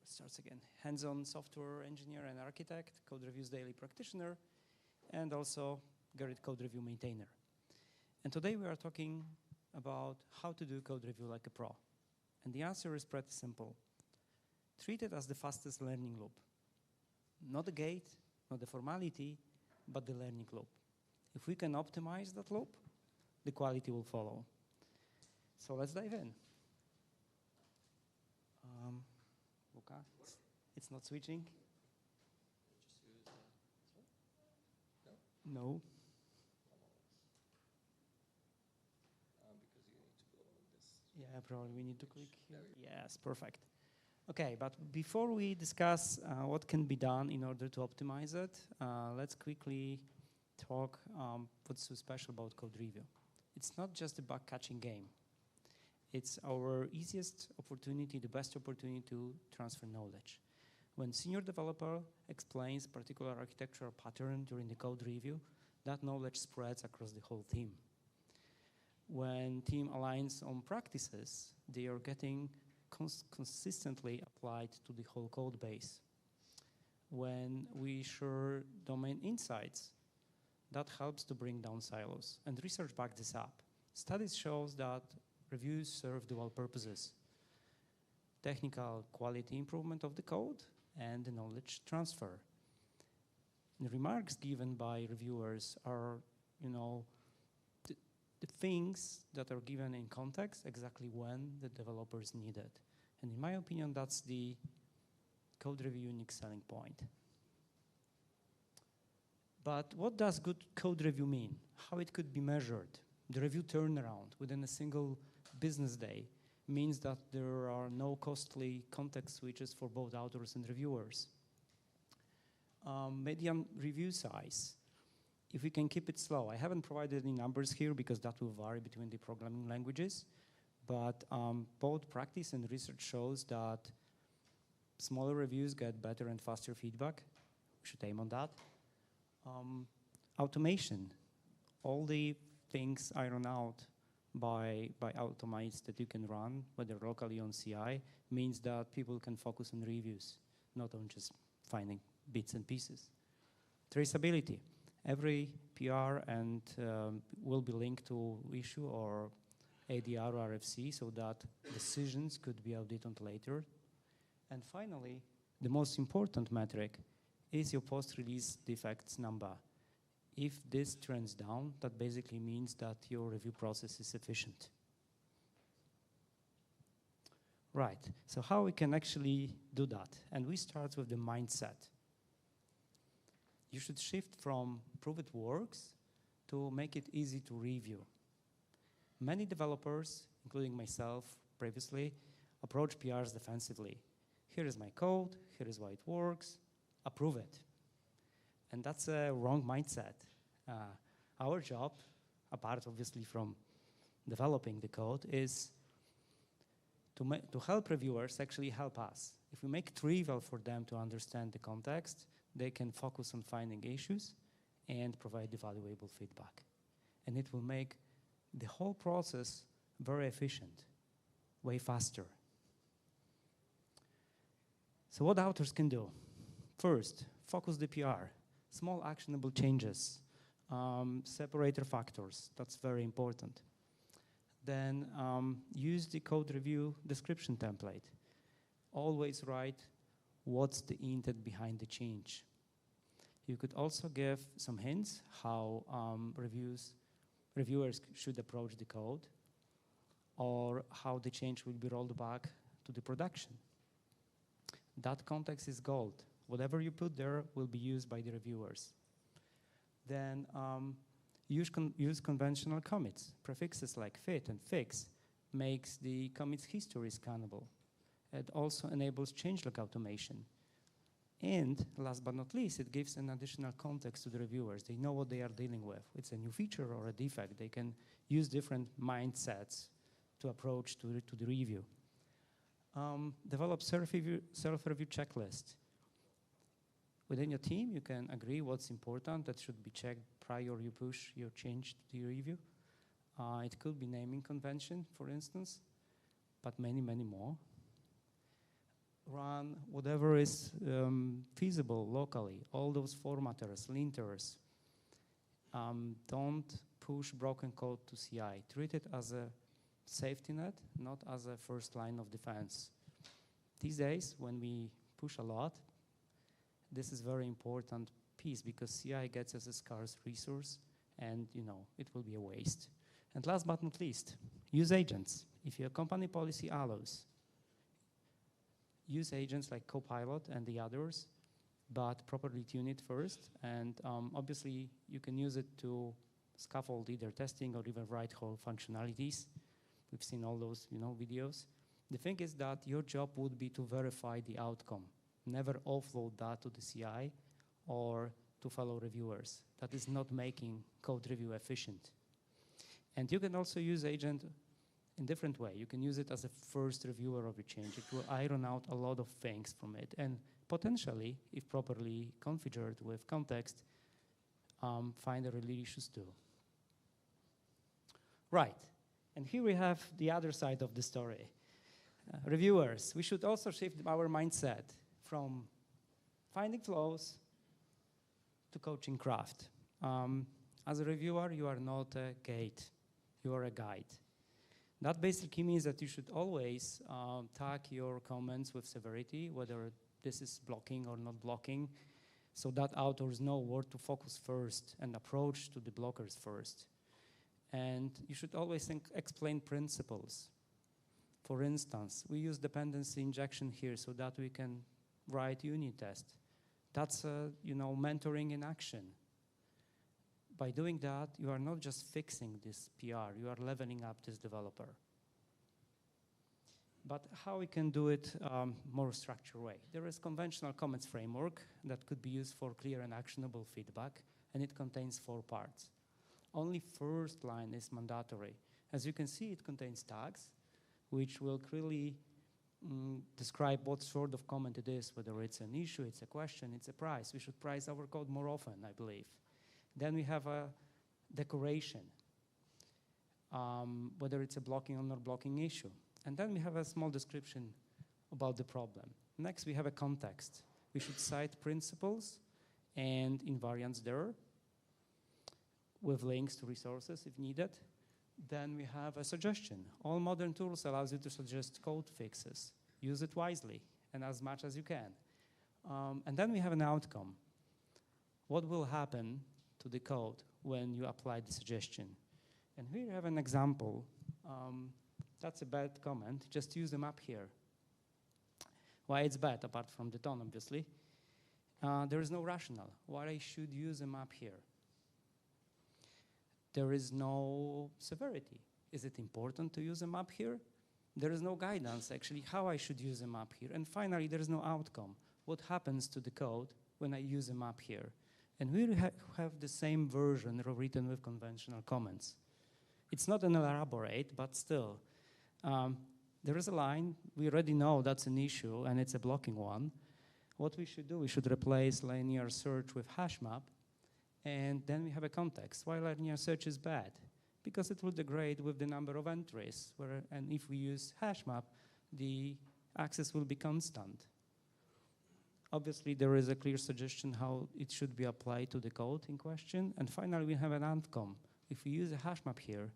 starts again. Hands-on software engineer and architect, code reviews daily practitioner, and also Gerrit code review maintainer. And today we are talking about how to do code review like a pro. And the answer is pretty simple. Treat it as the fastest learning loop. Not the gate, not the formality, but the learning loop. If we can optimize that loop, the quality will follow. So let's dive in. Luca, it's not switching? No. Because you need to go on this. Yeah, probably we need to click here. Yes, perfect. Okay, but before we discuss what can be done in order to optimize it, let's quickly talk what's so special about code review. It's not just a bug catching game. It's our easiest opportunity, the best opportunity to transfer knowledge. When senior developer explains particular architectural pattern during the code review, that knowledge spreads across the whole team. When team aligns on practices, they are getting consistently applied to the whole code base. When we share domain insights, that helps to bring down silos. And research backs this up. Studies shows that reviews serve dual purposes: technical quality improvement of the code and the knowledge transfer. The remarks given by reviewers are, the things that are given in context exactly when the developers need it. And in my opinion, that's the code review unique selling point. But what does good code review mean? How it could be measured? The review turnaround within a single business day means that there are no costly context switches for both authors and reviewers. Median review size, if we can keep it slow. I haven't provided any numbers here because that will vary between the programming languages, but both practice and research shows that smaller reviews get better and faster feedback. We should aim on that. Automation, all the things iron out by automates that you can run, whether locally on CI, means that people can focus on reviews, not on just finding bits and pieces. Traceability. Every PR and will be linked to issue or ADR or RFC so that decisions could be audited later. And finally, the most important metric is your post-release defects number. If this trends down, that basically means that your review process is efficient. Right, so how we can actually do that? And we start with the mindset. You should shift from prove it works to make it easy to review. Many developers, including myself previously, approach PRs defensively. Here is my code, here is why it works, approve it. And that's a wrong mindset. Our job, apart obviously from developing the code, is to help reviewers actually help us. If we make it trivial for them to understand the context, they can focus on finding issues and provide the valuable feedback. And it will make the whole process very efficient, way faster. So what authors can do? First, focus the PR. Small actionable changes, separator factors, that's very important. Then use the code review description template. Always write what's the intent behind the change. You could also give some hints how reviewers should approach the code or how the change will be rolled back to the production. That context is gold. Whatever you put there will be used by the reviewers. Then use conventional commits. Prefixes like fit and fix makes the commits history scannable. It also enables changelog automation. And last but not least, it gives an additional context to the reviewers. They know what they are dealing with. It's a new feature or a defect. They can use different mindsets to approach to the review. Develop self-review checklist. Within your team, you can agree what's important that should be checked prior you push your change to the review. It could be naming convention, for instance, but many, many more. run whatever is feasible locally, all those formatters, linters. Don't push broken code to CI. Treat it as a safety net, not as a first line of defense. These days, when we push a lot, this is very important piece because CI gets as a scarce resource and it will be a waste. And last but not least, use agents. If your company policy allows, use agents like Copilot and the others, but properly tune it first. And obviously, you can use it to scaffold either testing or even write whole functionalities. We've seen all those videos. The thing is that your job would be to verify the outcome. Never offload that to the CI or to fellow reviewers. That is not making code review efficient. And you can also use agent in different way. You can use it as a first reviewer of a change. It will iron out a lot of things from it. And potentially, if properly configured with context, find the real issues too. Right. And here we have the other side of the story. Reviewers, we should also shift our mindset from finding flaws to coaching craft. As a reviewer, you are not a gate, you are a guide. That basically means that you should always tag your comments with severity, whether this is blocking or not blocking, so that authors know where to focus first and approach to the blockers first. And you should always explain principles. For instance, we use dependency injection here so that we can write unit test. That's mentoring in action. By doing that, you are not just fixing this PR, you are leveling up this developer. But how we can do it more structured way? There is conventional comments framework that could be used for clear and actionable feedback, and it contains 4 parts. Only first line is mandatory. As you can see, it contains tags, which will clearly describe what sort of comment it is, whether it's an issue, it's a question, it's a price. We should price our code more often, I believe. Then we have a decoration, whether it's a blocking or not blocking issue. And then we have a small description about the problem. Next, we have a context. We should cite principles and invariants there with links to resources if needed. Then we have a suggestion. All modern tools allows you to suggest code fixes. Use it wisely and as much as you can. And then we have an outcome. What will happen to the code when you apply the suggestion? And here you have an example. That's a bad comment. Just use the map here. Why it's bad, apart from the tone, obviously. There is no rationale. Why I should use a map here? There is no severity. Is it important to use a map here? There is no guidance, actually, how I should use a map here. And finally, there is no outcome. What happens to the code when I use a map here? And we have the same version written with conventional comments. It's not an elaborate, but still. There is a line. We already know that's an issue, and it's a blocking one. What we should do, we should replace linear search with hash map. And then we have a context. Why linear search is bad? Because it will degrade with the number of entries. And if we use hash map, the access will be constant. Obviously, there is a clear suggestion how it should be applied to the code in question. And finally, we have an outcome. If we use a hash map here,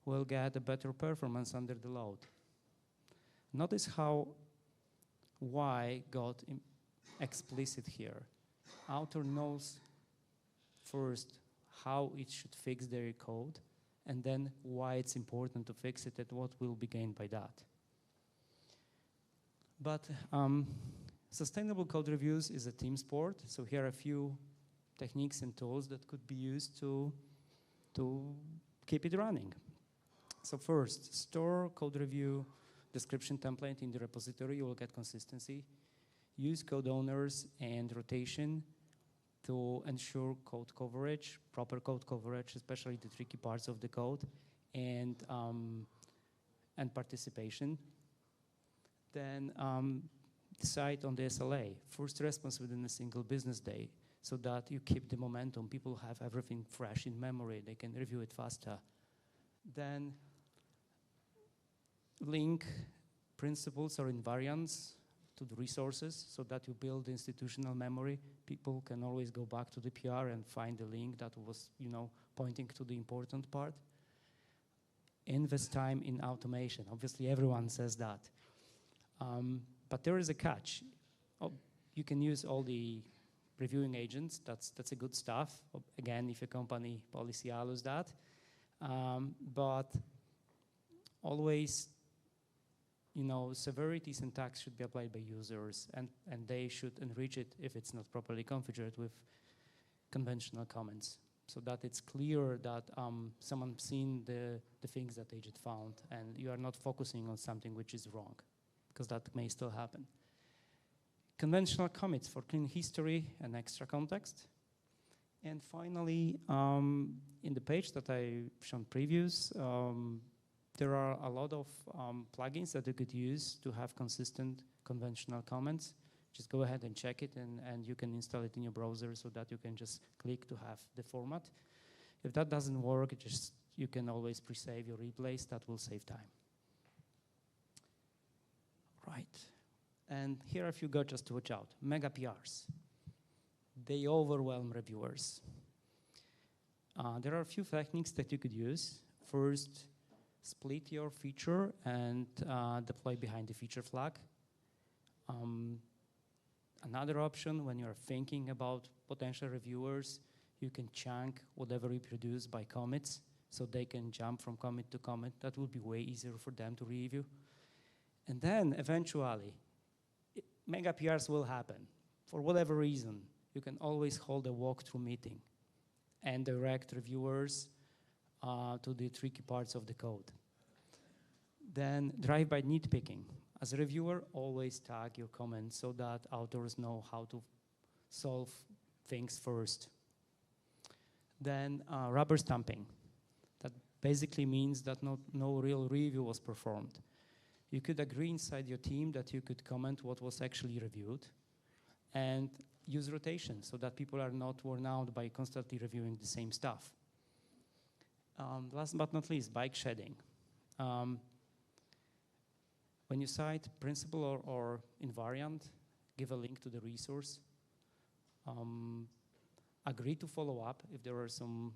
we'll get a better performance under the load. Notice how why got explicit here. Author knows first how it should fix their code, and then why it's important to fix it and what will be gained by that. But sustainable code reviews is a team sport, so here are a few techniques and tools that could be used to keep it running. So first, store code review description template in the repository. You will get consistency. Use code owners and rotation to ensure code coverage, proper code coverage, especially the tricky parts of the code, and participation. Then decide on the SLA, first response within a single business day, so that you keep the momentum. People have everything fresh in memory. They can review it faster. Then link principles or invariants to the resources so that you build institutional memory. People can always go back to the PR and find the link that was, pointing to the important part. Invest time in automation. Obviously, everyone says that. But there is a catch. You can use all the reviewing agents. That's a good stuff. Again, if a company policy allows that. But always, severities and tax should be applied by users, and they should enrich it if it's not properly configured with conventional comments, so that it's clear that someone's seen the things that agent found, and you are not focusing on something which is wrong, because that may still happen. Conventional commits for clean history and extra context. And finally, in the page that I shown previous, there are a lot of plugins that you could use to have consistent conventional comments. Just go ahead and check it, and you can install it in your browser so that you can just click to have the format. If that doesn't work, you can always pre-save your replays. That will save time. Right. And here are a few gotchas to watch out. Mega PRs. They overwhelm reviewers. There are a few techniques that you could use. First, split your feature and deploy behind the feature flag. Another option, when you're thinking about potential reviewers, you can chunk whatever you produce by commits, so they can jump from commit to commit. That will be way easier for them to review. And then, eventually, mega PRs will happen. For whatever reason, you can always hold a walkthrough meeting and direct reviewers to the tricky parts of the code. Then drive-by nitpicking. As a reviewer, always tag your comments so that authors know how to solve things first. Then rubber stamping. That basically means that no real review was performed. You could agree inside your team that you could comment what was actually reviewed, and use rotation so that people are not worn out by constantly reviewing the same stuff. Last but not least, bike shedding. When you cite principal or invariant, give a link to the resource. Agree to follow up if there are some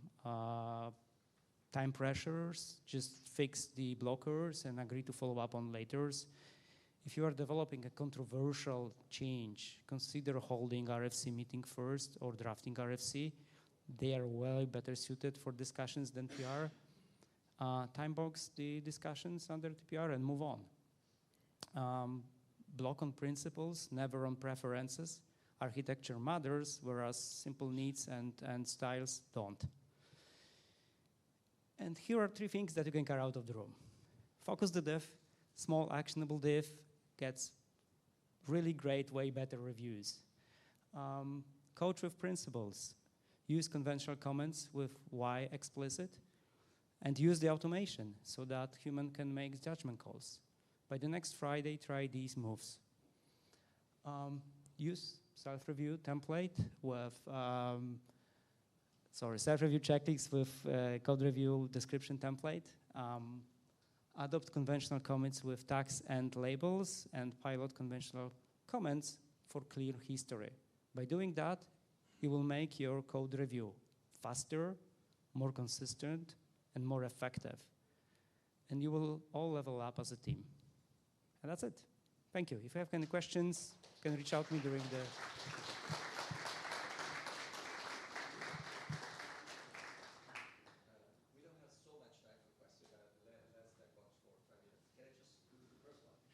time pressures. Just fix the blockers and agree to follow up on laters. If you are developing a controversial change, consider holding RFC meeting first or drafting RFC. They are way better suited for discussions than PR. Time box the discussions under the PR and move on. Block on principles, never on preferences. Architecture matters, whereas simple needs and styles don't. And here are 3 things that you can carry out of the room. Focus the diff. Small actionable diff gets really great, way better reviews. Coach with principles. Use conventional comments with why explicit. And use the automation so that human can make judgment calls. By the next Friday, try these moves. Use self-review template with, self-review checklists with code review description template. Adopt conventional comments with tags and labels, and pilot conventional comments for clear history. By doing that, you will make your code review faster, more consistent, and more effective. And you will all level up as a team. And that's it. Thank you. If you have any questions, you can reach out to me during the... We don't have so much time for questions. Let's take much more 5 minutes. Can I just do the first one?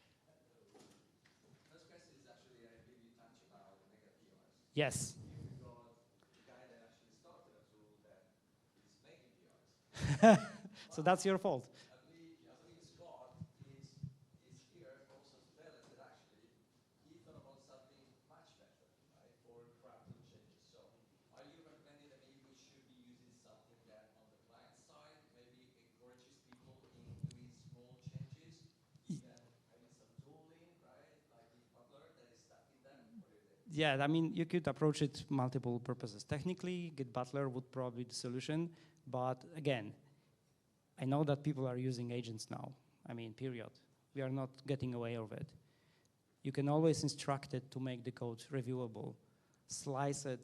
First question is actually, I believe you touched about mega PRs. Yes. You've got the guy that actually started a tool that is making PRs. So that's your fault. I believe Scott is here also to tell us that actually he thought about something much better, right, for crafting changes. So are you recommending that maybe we should be using something that on the client side maybe encourages people in doing small changes, even having some tooling, right, like Git Butler that is stuck in them? What do you think? Yeah, I mean, you could approach it multiple purposes. Technically, Git Butler would probably be the solution, but again, I know that people are using agents now. I mean, period. We are not getting away of it. you can always instruct it to make the code reviewable. Slice it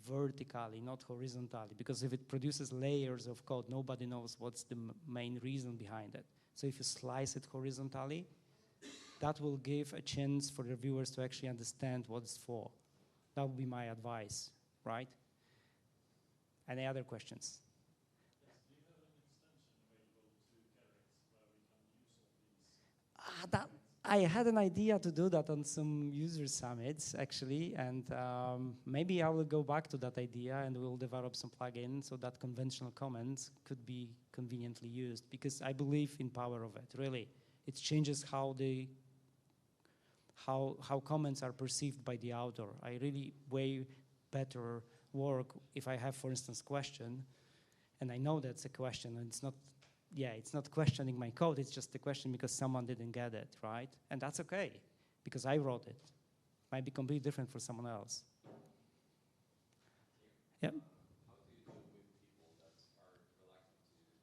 vertically, not horizontally, because if it produces layers of code, nobody knows what's the main reason behind it. So if you slice it horizontally, that will give a chance for reviewers to actually understand what it's for. That would be my advice, right? Any other questions? Yes, do you have an extension available to Carrot where we can use all these? I had an idea to do that on some user summits, actually, and maybe I will go back to that idea and we'll develop some plugins so that conventional comments could be conveniently used, because I believe in power of it, really. It changes how comments are perceived by the author. I really way better work if I have, for instance, question, and I know that's a question, and it's not questioning my code, it's just a question because someone didn't get it, right? And that's okay, because I wrote it. Might be completely different for someone else. Yeah. How do you deal with people that are reluctant to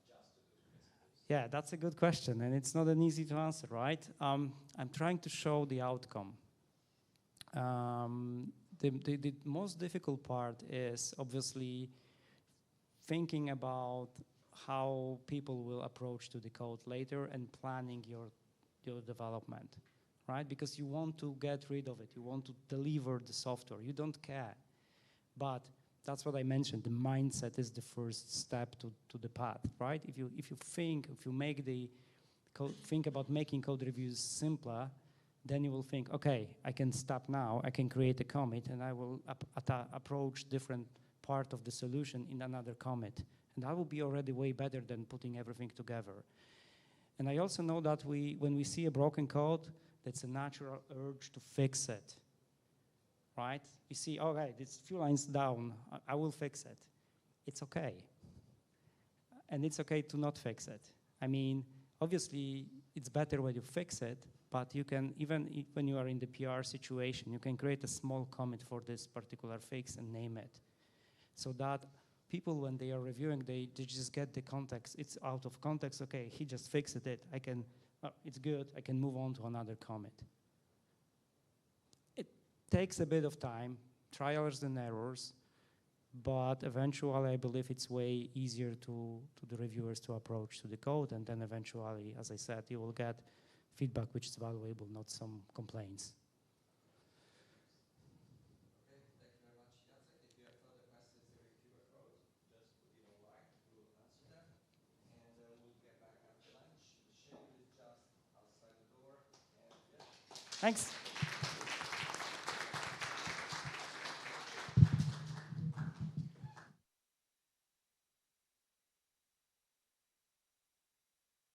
adjust to those principles? Yeah, that's a good question, and it's not an easy to answer, right? I'm trying to show the outcome. The most difficult part is obviously thinking about how people will approach to the code later and planning your development, right? Because you want to get rid of it. You want to deliver the software. You don't care. But that's what I mentioned. The mindset is the first step to the path, right? If you make the code, think about making code reviews simpler, then you will think, okay, I can stop now. I can create a commit, and I will approach different part of the solution in another commit. And that will be already way better than putting everything together. And I also know that when we see a broken code, that's a natural urge to fix it, right? You see, okay, it's a few lines down, I will fix it. It's okay. And it's okay to not fix it. I mean, obviously, it's better when you fix it, but you can, even when you are in the PR situation, you can create a small commit for this particular fix and name it. So that people, when they are reviewing, they just get the context. It's out of context. Okay, he just fixed it. It's good. I can move on to another commit. It takes a bit of time, trials and errors, but eventually I believe it's way easier to the reviewers to approach to the code, and then eventually, as I said, you will get feedback which is valuable, not some complaints. Thanks.